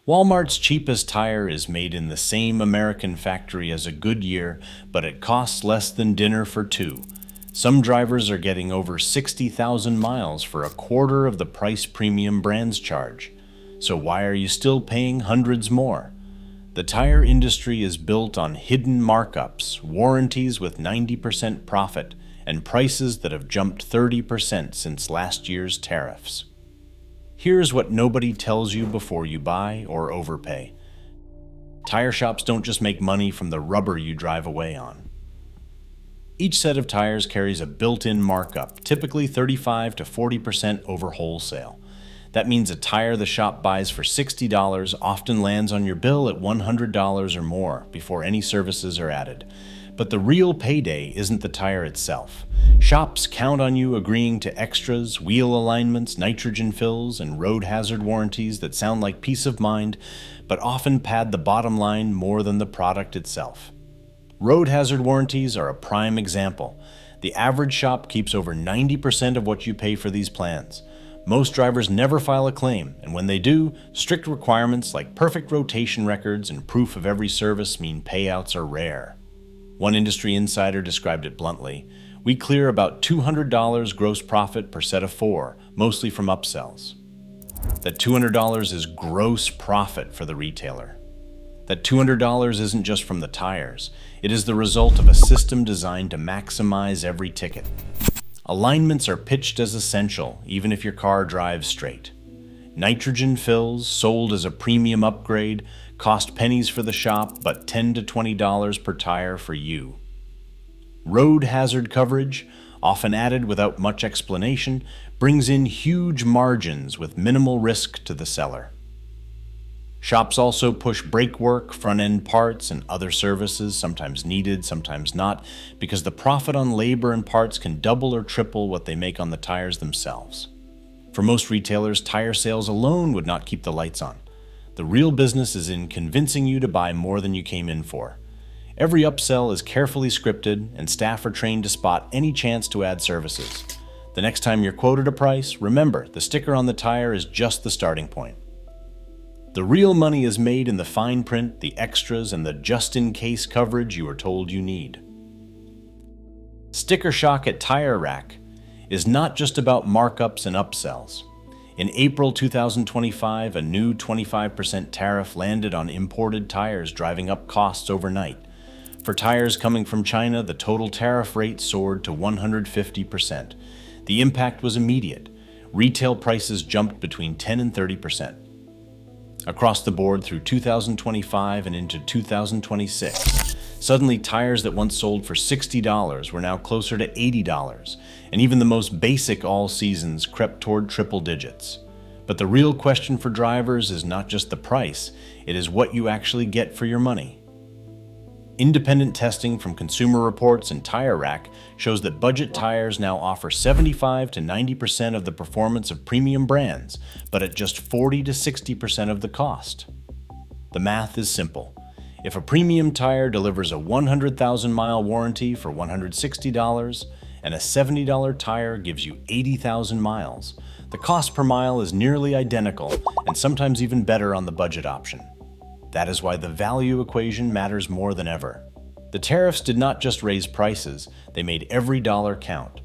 Walmart's cheapest tire is made in the same American factory as a Goodyear, but it costs less than dinner for two. Some drivers are getting over 60,000 miles for a quarter of the price premium brands charge. So why are you still paying hundreds more? The tire industry is built on hidden markups, warranties with 90% profit, and prices that have jumped 30% since last year's tariffs. Here's what nobody tells you before you buy or overpay. Tire shops don't just make money from the rubber you drive away on. Each set of tires carries a built-in markup, typically 35 to 40% over wholesale. That means a tire the shop buys for $60 often lands on your bill at $100 or more before any services are added. But the real payday isn't the tire itself. Shops count on you agreeing to extras, wheel alignments, nitrogen fills, and road hazard warranties that sound like peace of mind, but often pad the bottom line more than the product itself. Road hazard warranties are a prime example. The average shop keeps over 90% of what you pay for these plans. Most drivers never file a claim, and when they do, strict requirements like perfect rotation records and proof of every service mean payouts are rare. One industry insider described it bluntly: "We clear about $200 gross profit per set of 4, mostly from upsells." That $200 is gross profit for the retailer. That $200 isn't just from the tires. It is the result of a system designed to maximize every ticket. Alignments are pitched as essential, even if your car drives straight. Nitrogen fills, sold as a premium upgrade, cost pennies for the shop, but $10 to $20 per tire for you. Road hazard coverage, often added without much explanation, brings in huge margins with minimal risk to the seller. Shops also push brake work, front-end parts, and other services, sometimes needed, sometimes not, because the profit on labor and parts can double or triple what they make on the tires themselves. For most retailers, tire sales alone would not keep the lights on. The real business is in convincing you to buy more than you came in for. Every upsell is carefully scripted, and staff are trained to spot any chance to add services. The next time you're quoted a price, remember, the sticker on the tire is just the starting point. The real money is made in the fine print, the extras, and the just-in-case coverage you are told you need. Sticker shock at Tire Rack is not just about markups and upsells. In April 2025, a new 25% tariff landed on imported tires, driving up costs overnight. For tires coming from China, the total tariff rate soared to 150%. The impact was immediate. Retail prices jumped between 10 and 30%. Across the board through 2025 and into 2026, suddenly tires that once sold for $60 were now closer to $80, and even the most basic all seasons crept toward triple digits. But the real question for drivers is not just the price, it is what you actually get for your money. Independent testing from Consumer Reports and Tire Rack shows that budget tires now offer 75 to 90% of the performance of premium brands, but at just 40 to 60% of the cost. The math is simple. If a premium tire delivers a 100,000-mile warranty for $160 and a $70 tire gives you 80,000 miles, the cost per mile is nearly identical and sometimes even better on the budget option. That is why the value equation matters more than ever. The tariffs did not just raise prices, they made every dollar count.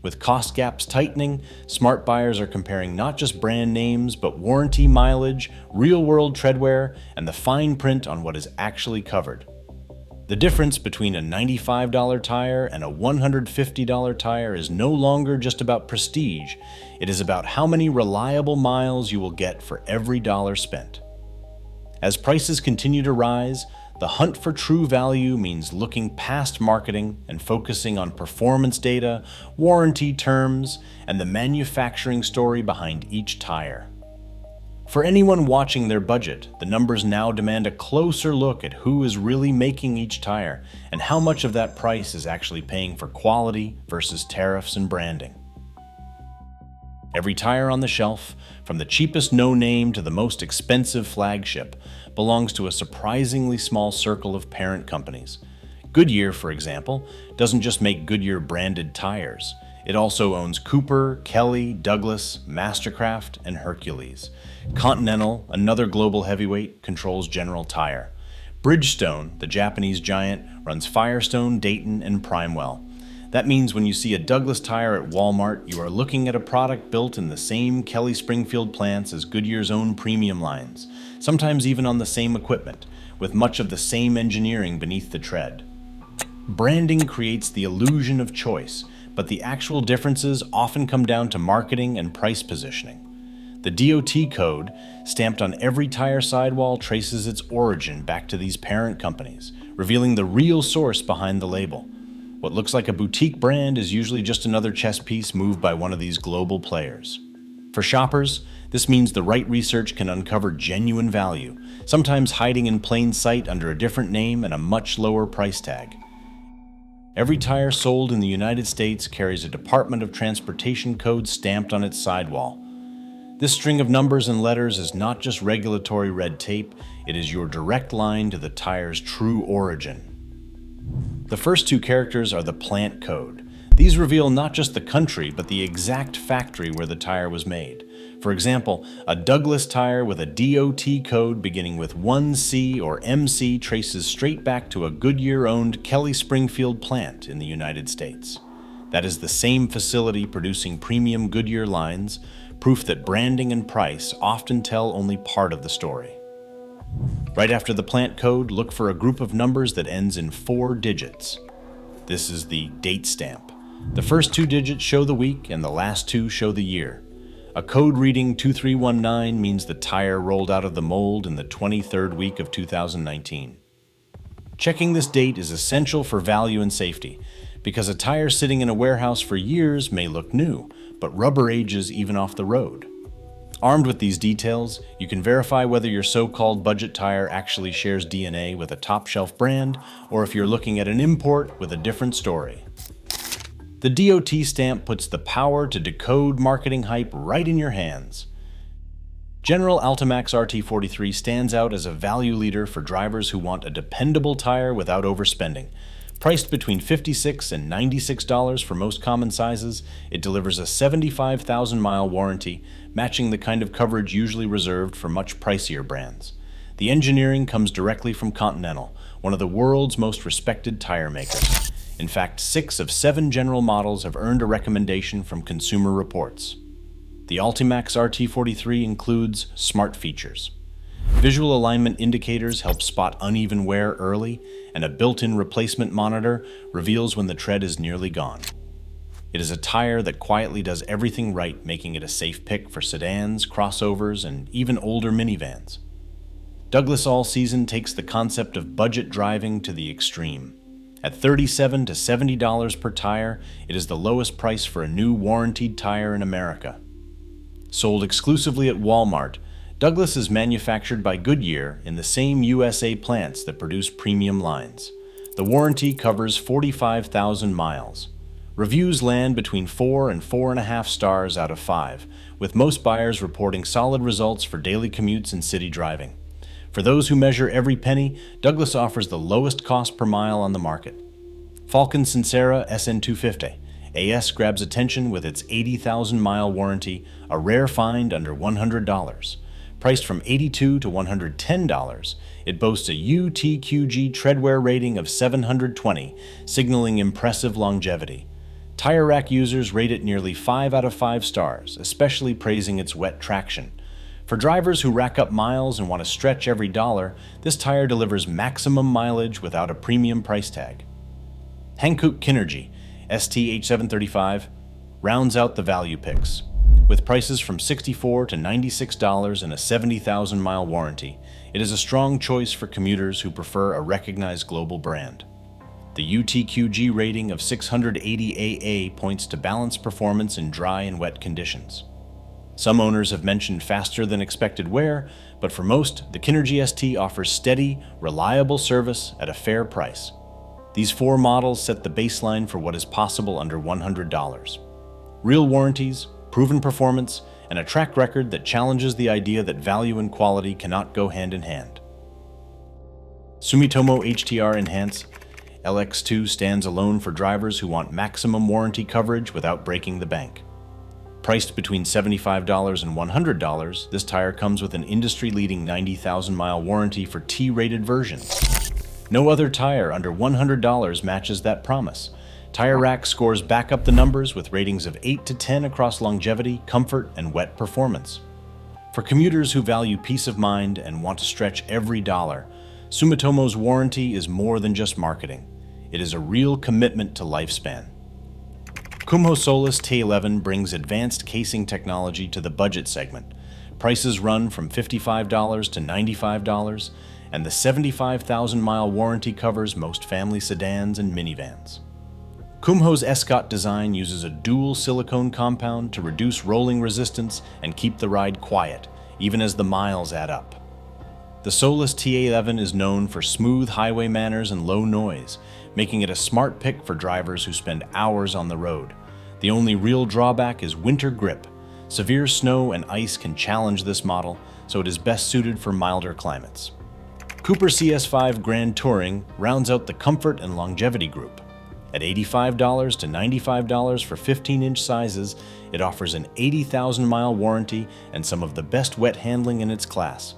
With cost gaps tightening, smart buyers are comparing not just brand names, but warranty mileage, real-world treadwear, and the fine print on what is actually covered. The difference between a $95 tire and a $150 tire is no longer just about prestige, it is about how many reliable miles you will get for every dollar spent. As prices continue to rise, the hunt for true value means looking past marketing and focusing on performance data, warranty terms, and the manufacturing story behind each tire. For anyone watching their budget, the numbers now demand a closer look at who is really making each tire and how much of that price is actually paying for quality versus tariffs and branding. Every tire on the shelf, from the cheapest no-name to the most expensive flagship, belongs to a surprisingly small circle of parent companies. Goodyear, for example, doesn't just make Goodyear-branded tires. It also owns Cooper, Kelly, Douglas, Mastercraft, and Hercules. Continental, another global heavyweight, controls General Tire. Bridgestone, the Japanese giant, runs Firestone, Dayton, and Primewell. That means when you see a Douglas tire at Walmart, you are looking at a product built in the same Kelly Springfield plants as Goodyear's own premium lines, sometimes even on the same equipment, with much of the same engineering beneath the tread. Branding creates the illusion of choice, but the actual differences often come down to marketing and price positioning. The DOT code, stamped on every tire sidewall, traces its origin back to these parent companies, revealing the real source behind the label. What looks like a boutique brand is usually just another chess piece moved by one of these global players. For shoppers, this means the right research can uncover genuine value, sometimes hiding in plain sight under a different name and a much lower price tag. Every tire sold in the United States carries a Department of Transportation code stamped on its sidewall. This string of numbers and letters is not just regulatory red tape, it is your direct line to the tire's true origin. The first two characters are the plant code. These reveal not just the country, but the exact factory where the tire was made. For example, a Douglas tire with a DOT code beginning with 1C or MC traces straight back to a Goodyear-owned Kelly Springfield plant in the United States. That is the same facility producing premium Goodyear lines, proof that branding and price often tell only part of the story. Right after the plant code, look for a group of numbers that ends in 4 digits. This is the date stamp. The first 2 digits show the week and the last 2 show the year. A code reading 2319 means the tire rolled out of the mold in the 23rd week of 2019. Checking this date is essential for value and safety, because a tire sitting in a warehouse for years may look new, but rubber ages even off the road. Armed with these details, you can verify whether your so-called budget tire actually shares DNA with a top-shelf brand, or if you're looking at an import with a different story. The DOT stamp puts the power to decode marketing hype right in your hands. General Altimax RT43 stands out as a value leader for drivers who want a dependable tire without overspending. Priced between $56 and $96 for most common sizes, it delivers a 75,000-mile warranty, matching the kind of coverage usually reserved for much pricier brands. The engineering comes directly from Continental, one of the world's most respected tire makers. In fact, 6 of 7 general models have earned a recommendation from Consumer Reports. The Altimax RT43 includes smart features. Visual alignment indicators help spot uneven wear early, and a built-in replacement monitor reveals when the tread is nearly gone. It is a tire that quietly does everything right, making it a safe pick for sedans, crossovers, and even older minivans. Douglas All Season takes the concept of budget driving to the extreme. At $37 to $70 per tire, it is the lowest price for a new warranted tire in America. Sold exclusively at Walmart, Douglas is manufactured by Goodyear in the same USA plants that produce premium lines. The warranty covers 45,000 miles. Reviews land between 4 and 4.5 stars out of 5, with most buyers reporting solid results for daily commutes and city driving. For those who measure every penny, Douglas offers the lowest cost per mile on the market. Falcon Sincera SN250. AS grabs attention with its 80,000-mile warranty, a rare find under $100. Priced from $82 to $110, it boasts a UTQG treadwear rating of 720, signaling impressive longevity. Tire Rack users rate it nearly 5 out of 5 stars, especially praising its wet traction. For drivers who rack up miles and want to stretch every dollar, this tire delivers maximum mileage without a premium price tag. Hankook Kinergy STH735 rounds out the value picks. With prices from $64 to $96 and a 70,000-mile warranty, it is a strong choice for commuters who prefer a recognized global brand. The UTQG rating of 680 AA points to balanced performance in dry and wet conditions. Some owners have mentioned faster than expected wear, but for most, the Kinergy ST offers steady, reliable service at a fair price. These 4 models set the baseline for what is possible under $100. Real warranties, proven performance, and a track record that challenges the idea that value and quality cannot go hand in hand. Sumitomo HTR Enhance LX2 stands alone for drivers who want maximum warranty coverage without breaking the bank. Priced between $75 and $100, this tire comes with an industry-leading 90,000-mile warranty for T-rated versions. No other tire under $100 matches that promise. Tire Rack scores back up the numbers with ratings of 8 to 10 across longevity, comfort, and wet performance. For commuters who value peace of mind and want to stretch every dollar, Sumitomo's warranty is more than just marketing. It is a real commitment to lifespan. Kumho Solus T11 brings advanced casing technology to the budget segment. Prices run from $55 to $95, and the 75,000-mile warranty covers most family sedans and minivans. Kumho's Escort design uses a dual silicone compound to reduce rolling resistance and keep the ride quiet, even as the miles add up. The Solus T11 is known for smooth highway manners and low noise, making it a smart pick for drivers who spend hours on the road. The only real drawback is winter grip. Severe snow and ice can challenge this model, so it is best suited for milder climates. Cooper CS5 Grand Touring rounds out the comfort and longevity group. At $85 to $95 for 15-inch sizes, it offers an 80,000-mile warranty and some of the best wet handling in its class.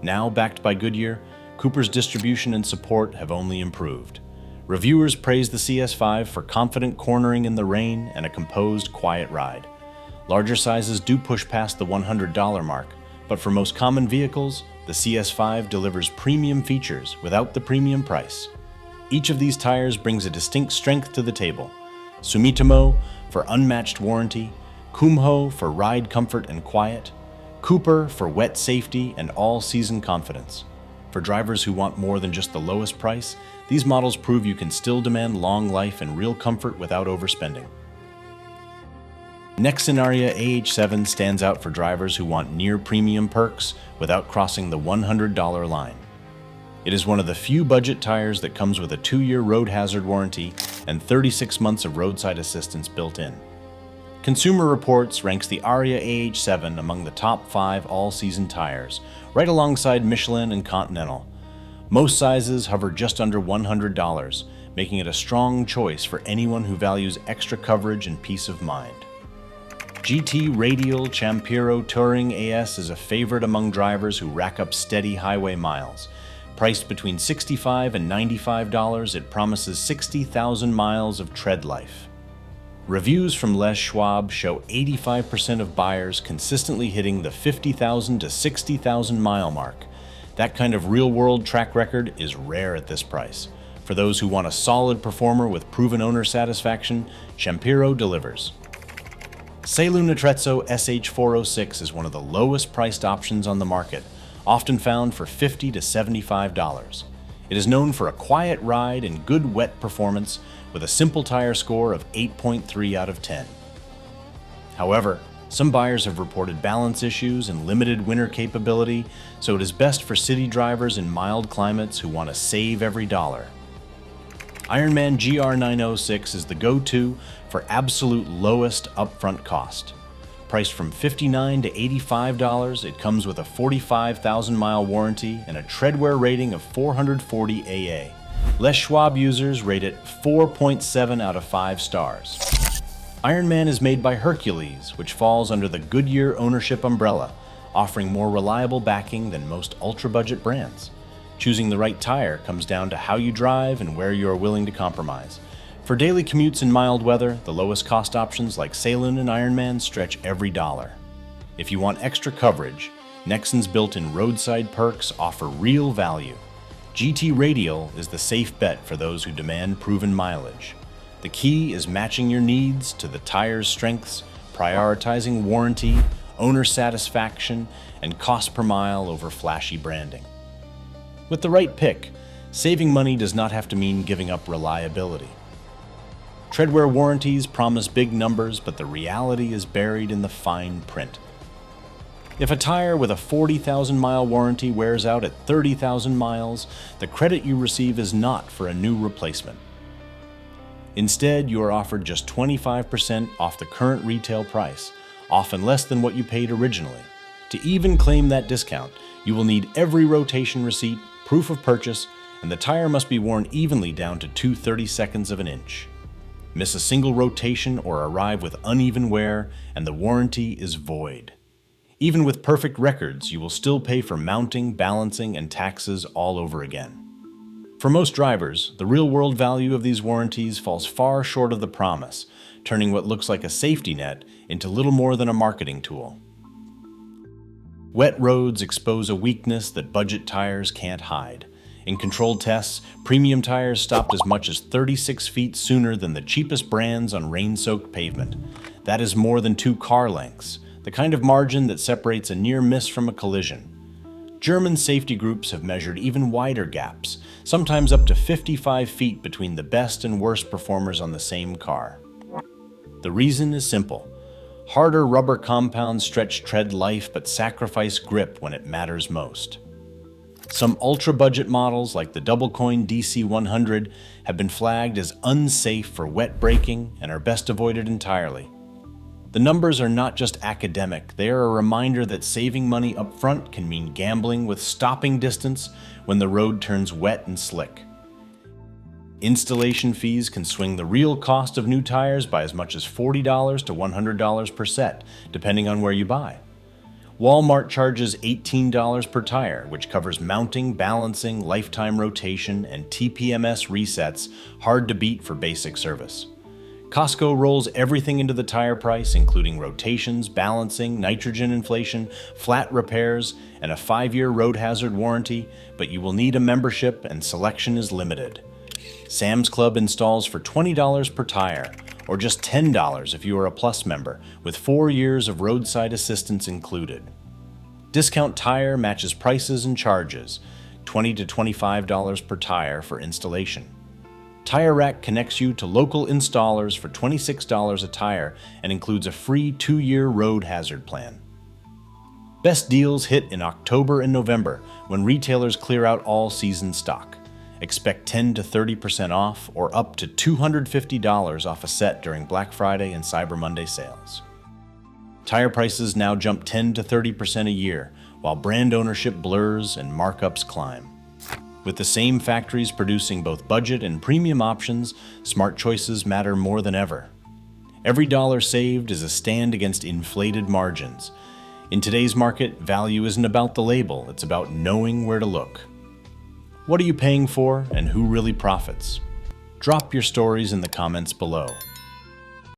Now backed by Goodyear, Cooper's distribution and support have only improved. Reviewers praise the CS5 for confident cornering in the rain and a composed, quiet ride. Larger sizes do push past the $100 mark, but for most common vehicles, the CS5 delivers premium features without the premium price. Each of these tires brings a distinct strength to the table. Sumitomo for unmatched warranty, Kumho for ride comfort and quiet, Cooper for wet safety and all-season confidence. For drivers who want more than just the lowest price, these models prove you can still demand long life and real comfort without overspending. Nexen Aria AH7 stands out for drivers who want near-premium perks without crossing the $100 line. It is one of the few budget tires that comes with a 2-year road hazard warranty and 36 months of roadside assistance built in. Consumer Reports ranks the Aria AH7 among the top 5 all-season tires, right alongside Michelin and Continental. Most sizes hover just under $100, making it a strong choice for anyone who values extra coverage and peace of mind. GT Radial Champiro Touring AS is a favorite among drivers who rack up steady highway miles. Priced between $65 and $95, it promises 60,000 miles of tread life. Reviews from Les Schwab show 85% of buyers consistently hitting the 50,000 to 60,000 mile mark. That kind of real-world track record is rare at this price. For those who want a solid performer with proven owner satisfaction, Champiro delivers. Seilu Nitrezzo SH406 is one of the lowest priced options on the market, often found for $50 to $75. It is known for a quiet ride and good wet performance with a simple tire score of 8.3 out of 10. However, some buyers have reported balance issues and limited winter capability, so it is best for city drivers in mild climates who want to save every dollar. Ironman GR906 is the go-to for absolute lowest upfront cost. Priced from $59 to $85, it comes with a 45,000-mile warranty and a treadwear rating of 440 AA. Les Schwab users rate it 4.7 out of 5 stars. Ironman is made by Hercules, which falls under the Goodyear ownership umbrella, offering more reliable backing than most ultra-budget brands. Choosing the right tire comes down to how you drive and where you are willing to compromise. For daily commutes in mild weather, the lowest cost options like Seilu and Ironman stretch every dollar. If you want extra coverage, Nexen's built-in roadside perks offer real value. GT Radial is the safe bet for those who demand proven mileage. The key is matching your needs to the tire's strengths, prioritizing warranty, owner satisfaction, and cost per mile over flashy branding. With the right pick, saving money does not have to mean giving up reliability. Treadwear warranties promise big numbers, but the reality is buried in the fine print. If a tire with a 40,000-mile warranty wears out at 30,000 miles, the credit you receive is not for a new replacement. Instead, you are offered just 25% off the current retail price, often less than what you paid originally. To even claim that discount, you will need every rotation receipt, proof of purchase, and the tire must be worn evenly down to 2/32 of an inch. Miss a single rotation or arrive with uneven wear, and the warranty is void. Even with perfect records, you will still pay for mounting, balancing, and taxes all over again. For most drivers, the real-world value of these warranties falls far short of the promise, turning what looks like a safety net into little more than a marketing tool. Wet roads expose a weakness that budget tires can't hide. In controlled tests, premium tires stopped as much as 36 feet sooner than the cheapest brands on rain-soaked pavement. That is more than 2 car lengths, the kind of margin that separates a near miss from a collision. German safety groups have measured even wider gaps, sometimes up to 55 feet between the best and worst performers on the same car. The reason is simple. Harder rubber compounds stretch tread life but sacrifice grip when it matters most. Some ultra-budget models, like the double-coin DC100, have been flagged as unsafe for wet braking and are best avoided entirely. The numbers are not just academic, they are a reminder that saving money up front can mean gambling with stopping distance when the road turns wet and slick. Installation fees can swing the real cost of new tires by as much as $40 to $100 per set, depending on where you buy. Walmart charges $18 per tire, which covers mounting, balancing, lifetime rotation, and TPMS resets, hard to beat for basic service. Costco rolls everything into the tire price, including rotations, balancing, nitrogen inflation, flat repairs, and a 5-year road hazard warranty, but you will need a membership and selection is limited. Sam's Club installs for $20 per tire, or just $10 if you are a Plus member, with 4 years of roadside assistance included. Discount Tire matches prices and charges, $20 to $25 per tire for installation. Tire Rack connects you to local installers for $26 a tire and includes a free 2-year road hazard plan. Best deals hit in October and November when retailers clear out all season stock. Expect 10 to 30% off or up to $250 off a set during Black Friday and Cyber Monday sales. Tire prices now jump 10 to 30% a year, while brand ownership blurs and markups climb. With the same factories producing both budget and premium options, smart choices matter more than ever. Every dollar saved is a stand against inflated margins. In today's market, value isn't about the label, it's about knowing where to look. What are you paying for, and who really profits? Drop your stories in the comments below.